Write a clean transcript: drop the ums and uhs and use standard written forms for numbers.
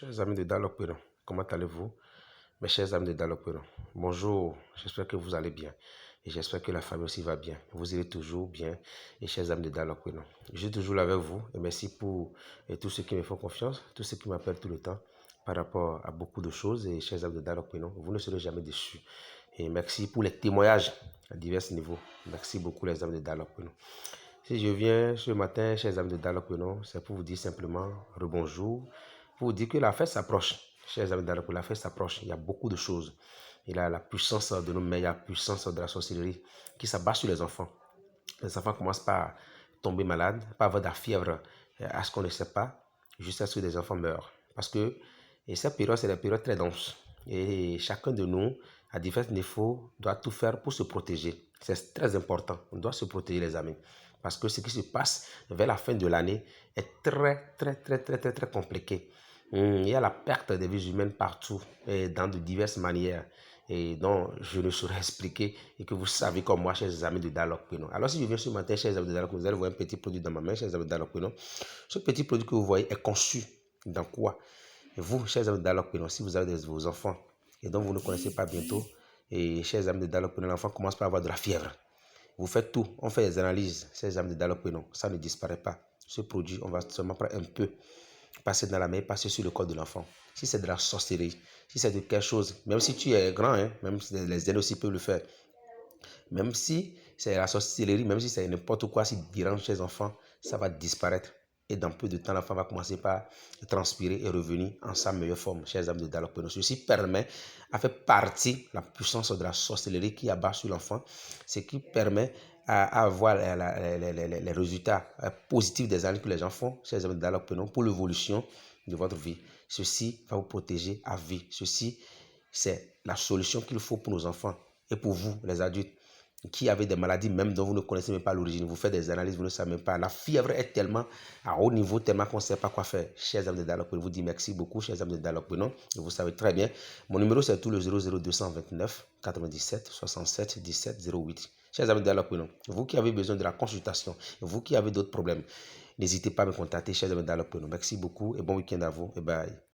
Chers amis de Dialogue Pénon, comment allez-vous? Mes chers amis de Dialogue Pénon, bonjour, j'espère que vous allez bien et j'espère que la famille aussi va bien. Vous irez toujours bien et chers amis de Dialogue Pénon, je suis toujours là avec vous et merci pour tous ceux qui me font confiance, tous ceux qui m'appellent tout le temps par rapport à beaucoup de choses et chers amis de Dialogue Pénon, vous ne serez jamais déçus. Et merci pour les témoignages à divers niveaux. Merci beaucoup les amis de Dialogue Pénon. Si je viens ce matin, chers amis de Dialogue Pénon, c'est pour vous dire simplement rebonjour, pour vous dire que la fête s'approche. Chers amis de Dialogue Pénon, la fête s'approche. Il y a beaucoup de choses. Il y a la puissance de nos mains, il y a la puissance de la sorcellerie qui s'abat sur les enfants. Les enfants commencent par tomber malades, par avoir de la fièvre à ce qu'on ne sait pas, jusqu'à ce que des enfants meurent. Parce que cette période, c'est une période très dense. Et chacun de nous, à divers niveaux, doit tout faire pour se protéger. C'est très important. On doit se protéger, les amis. Parce que ce qui se passe vers la fin de l'année est très compliqué. Il y a la perte des vies humaines partout et dans de diverses manières et dont je ne saurais expliquer et que vous savez comme moi, chers amis de Dialogue Pénon. Alors si je viens ce matin, chers amis de Dialogue Pénon, vous allez voir un petit produit dans ma main, chers amis de Dialogue Pénon. Ce petit produit que vous voyez est conçu dans quoi? Et vous, chers amis de Dialogue Pénon, si vous avez vos enfants et dont vous ne connaissez pas bientôt, et chers amis de Dialogue Pénon, l'enfant commence par avoir de la fièvre. Vous faites tout, on fait des analyses, chers amis de Dialogue Pénon, ça ne disparaît pas. Ce produit, on va seulement prendre un peu, passer dans la main, passer sur le corps de l'enfant. Si c'est de la sorcellerie, si c'est de quelque chose, même si tu es grand, hein, même si les aînés aussi peuvent le faire, même si c'est la sorcellerie, même si c'est n'importe quoi, si dérange chez les enfants, ça va disparaître. Et dans peu de temps, l'enfant va commencer par transpirer et revenir en sa meilleure forme. Chers amis de Dialogue Pénon, ceci permet à faire partie la puissance de la sorcellerie qui abat sur l'enfant, ce qui permet à avoir les résultats positifs des années que les gens font, chers amis de Dialogue Pénon, pour l'évolution de votre vie. Ceci va vous protéger à vie. Ceci, c'est la solution qu'il faut pour nos enfants et pour vous, les adultes, qui avez des maladies même dont vous ne connaissez même pas l'origine. Vous faites des analyses, vous ne savez même pas. La fièvre est tellement à haut niveau, tellement qu'on ne sait pas quoi faire. Chers amis de Dialogue Pénon, je vous dis merci beaucoup, chers amis de Dialogue Pénon. Et vous savez très bien, mon numéro c'est tout le 00229 97 67 17 08. Chers amis de Dialogue Pénon, vous qui avez besoin de la consultation, vous qui avez d'autres problèmes, n'hésitez pas à me contacter, chers amis de Dialogue Pénon. Merci beaucoup et bon week-end à vous et bye.